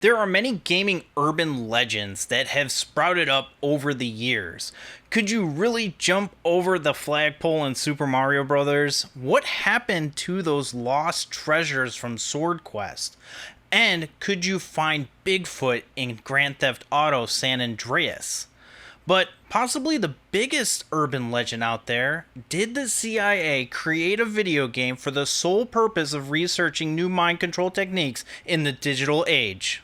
There are many gaming urban legends that have sprouted up over the years. Could you really jump over the flagpole in Super Mario Bros? What happened to those lost treasures from Sword Quest? And could you find Bigfoot in Grand Theft Auto San Andreas? But possibly the biggest urban legend out there, did the CIA create a video game for the sole purpose of researching new mind control techniques in the digital age?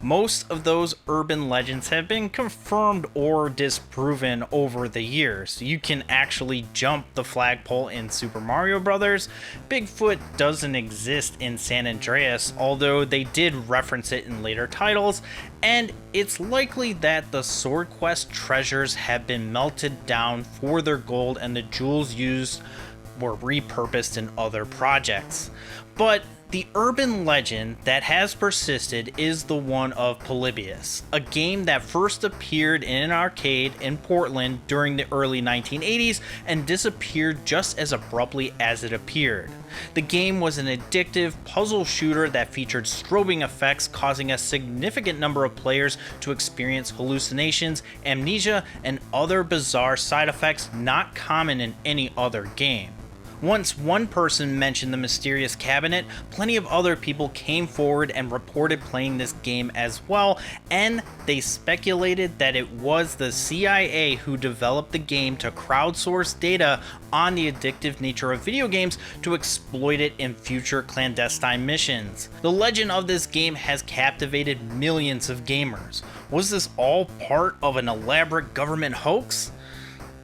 Most of those urban legends have been confirmed or disproven over the years. You can actually jump the flagpole in Super Mario Bros. Bigfoot doesn't exist in San Andreas, although they did reference it in later titles, and it's likely that the Sword Quest treasures have been melted down for their gold and the jewels used were repurposed in other projects. But the urban legend that has persisted is the one of Polybius, a game that first appeared in an arcade in Portland during the early 1980s and disappeared just as abruptly as it appeared. The game was an addictive puzzle shooter that featured strobing effects, causing a significant number of players to experience hallucinations, amnesia, and other bizarre side effects not common in any other game. Once one person mentioned the mysterious cabinet, plenty of other people came forward and reported playing this game as well, and they speculated that it was the CIA who developed the game to crowdsource data on the addictive nature of video games to exploit it in future clandestine missions. The legend of this game has captivated millions of gamers. Was this all part of an elaborate government hoax?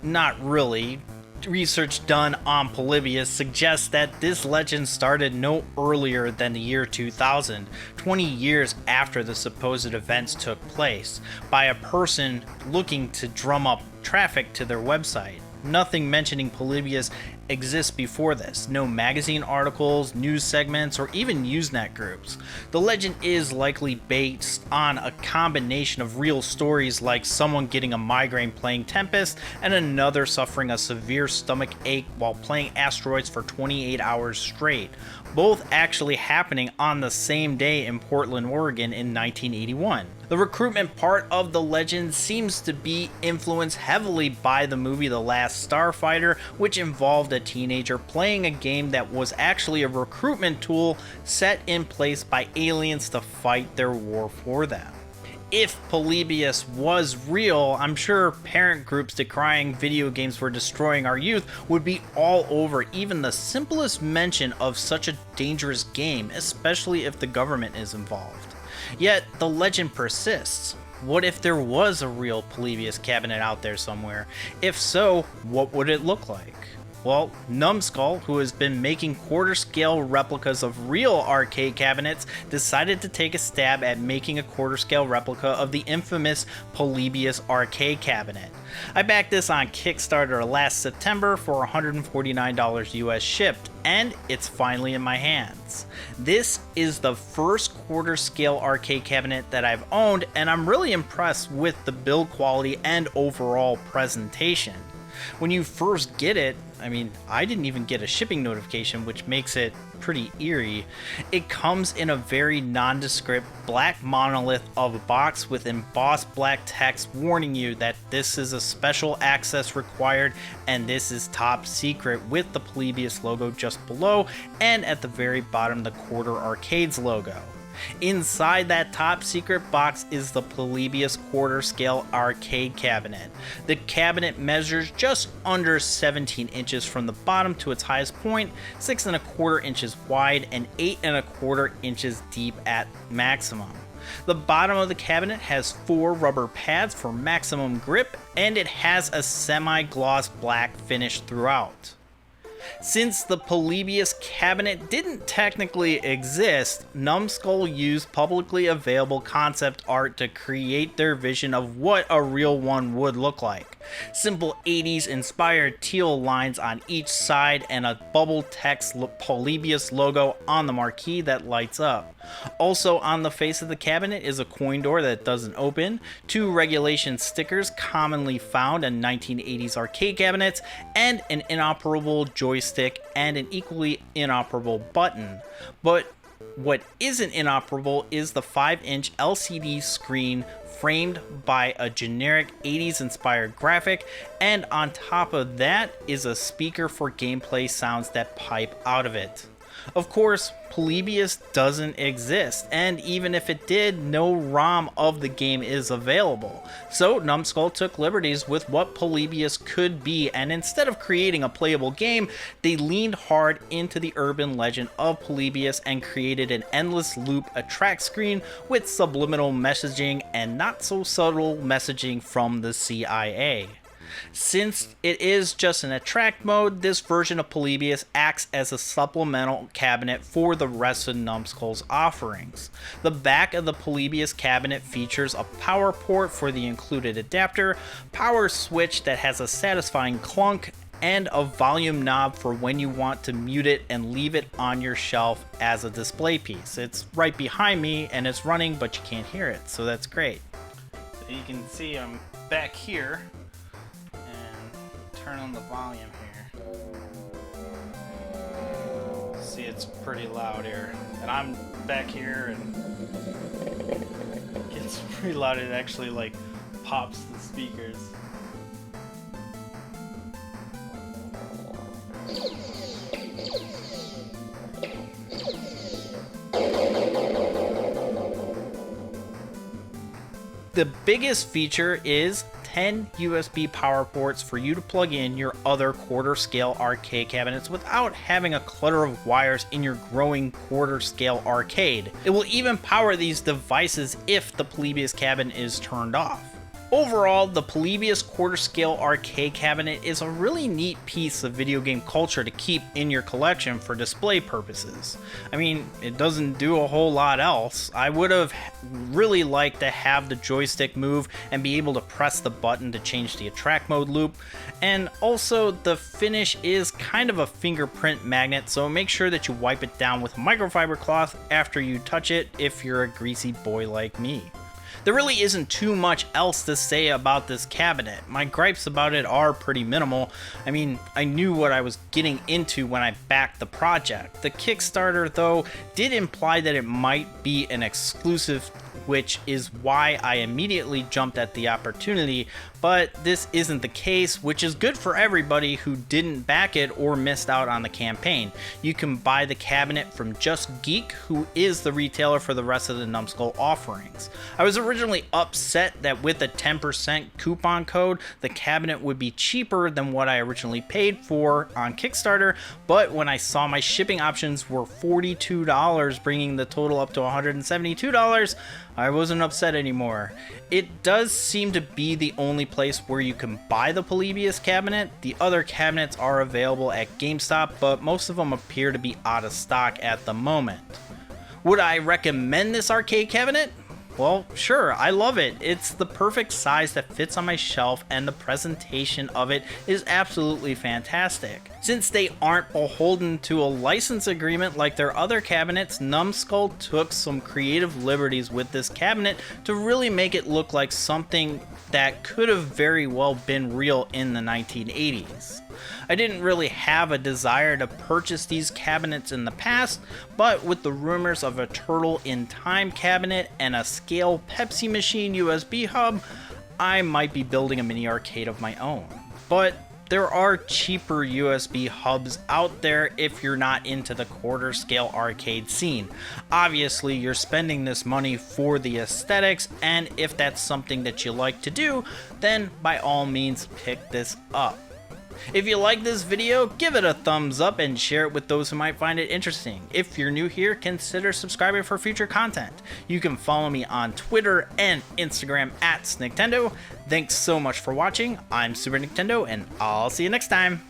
Not really. Research done on Polybius suggests that this legend started no earlier than the year 2000, 20 years after the supposed events took place, by a person looking to drum up traffic to their website. Nothing mentioning Polybius exists before this. No magazine articles, news segments, or even Usenet groups. The legend is likely based on a combination of real stories, like someone getting a migraine playing Tempest and another suffering a severe stomach ache while playing Asteroids for 28 hours straight, both actually happening on the same day in Portland, Oregon in 1981. The recruitment part of the legend seems to be influenced heavily by the movie The Last Starfighter, which involved a teenager playing a game that was actually a recruitment tool set in place by aliens to fight their war for them. If Polybius was real, I'm sure parent groups decrying video games for destroying our youth would be all over even the simplest mention of such a dangerous game, especially if the government is involved. Yet, the legend persists. What if there was a real Polybius cabinet out there somewhere? If so, what would it look like? Well, Numskull, who has been making quarter-scale replicas of real arcade cabinets, decided to take a stab at making a quarter-scale replica of the infamous Polybius arcade cabinet. I backed this on Kickstarter last September for $149 US shipped, and it's finally in my hands. This is the first quarter-scale arcade cabinet that I've owned, and I'm really impressed with the build quality and overall presentation. When you first get it, I didn't even get a shipping notification, which makes it pretty eerie. It comes in a very nondescript black monolith of a box with embossed black text warning you that this is a special access required and this is top secret, with the Polybius logo just below and at the very bottom the Quarter Arcades logo. Inside that top secret box is the Polybius quarter scale arcade cabinet. The cabinet measures just under 17 inches from the bottom to its highest point, 6¼ inches wide and 8¼ inches deep at maximum. The bottom of the cabinet has 4 rubber pads for maximum grip, and it has a semi-gloss black finish throughout. Since the Polybius cabinet didn't technically exist, Numskull used publicly available concept art to create their vision of what a real one would look like. Simple 80s inspired teal lines on each side and a bubble text Polybius logo on the marquee that lights up. Also on the face of the cabinet is a coin door that doesn't open, 2 regulation stickers commonly found in 1980s arcade cabinets, and an inoperable joy joystick and an equally inoperable button. But what isn't inoperable is the 5-inch LCD screen framed by a generic 80s inspired graphic, and on top of that is a speaker for gameplay sounds that pipe out of it. Of course, Polybius doesn't exist, and even if it did, no ROM of the game is available. So Numskull took liberties with what Polybius could be, and instead of creating a playable game, they leaned hard into the urban legend of Polybius and created an endless loop attract screen with subliminal messaging and not so subtle messaging from the CIA. Since it is just an attract mode, this version of Polybius acts as a supplemental cabinet for the rest of Numskull's offerings. The back of the Polybius cabinet features a power port for the included adapter, power switch that has a satisfying clunk, and a volume knob for when you want to mute it and leave it on your shelf as a display piece. It's right behind me and it's running, but you can't hear it, so that's great. So you can see I'm back here. Turn on the volume here. See, it's pretty loud here. And I'm back here and it gets pretty loud. It actually like pops the speakers. The biggest feature is 10 USB power ports for you to plug in your other quarter scale arcade cabinets without having a clutter of wires in your growing quarter scale arcade. It will even power these devices if the Polybius cabinet is turned off. Overall, the Polybius quarter scale arcade cabinet is a really neat piece of video game culture to keep in your collection for display purposes. I mean, it doesn't do a whole lot else. I would have really liked to have the joystick move and be able to press the button to change the attract mode loop. And also, the finish is kind of a fingerprint magnet, so make sure that you wipe it down with a microfiber cloth after you touch it if you're a greasy boy like me. There really isn't too much else to say about this cabinet. My gripes about it are pretty minimal. I mean, I knew what I was getting into when I backed the project. The Kickstarter, though, did imply that it might be an exclusive, which is why I immediately jumped at the opportunity, but this isn't the case, which is good for everybody who didn't back it or missed out on the campaign. You can buy the cabinet from Just Geek, who is the retailer for the rest of the Numskull offerings. I was originally upset that with a 10% coupon code, the cabinet would be cheaper than what I originally paid for on Kickstarter, but when I saw my shipping options were $42, bringing the total up to $172, I wasn't upset anymore. It does seem to be the only place where you can buy the Polybius cabinet. The other cabinets are available at GameStop, but most of them appear to be out of stock at the moment. Would I recommend this arcade cabinet? Well, sure, I love it. It's the perfect size that fits on my shelf, and the presentation of it is absolutely fantastic. Since they aren't beholden to a license agreement like their other cabinets, Numskull took some creative liberties with this cabinet to really make it look like something that could have very well been real in the 1980s. I didn't really have a desire to purchase these cabinets in the past, but with the rumors of a Turtle in Time cabinet and a Scale Pepsi Machine USB hub, I might be building a mini arcade of my own. But there are cheaper USB hubs out there if you're not into the quarter scale arcade scene. Obviously, you're spending this money for the aesthetics, and if that's something that you like to do, then by all means pick this up. If you like this video, give it a thumbs up and share it with those who might find it interesting. If you're new here, consider subscribing for future content. You can follow me on Twitter and Instagram at SNICTendo. Thanks so much for watching. I'm Super Nintendo, and I'll see you next time.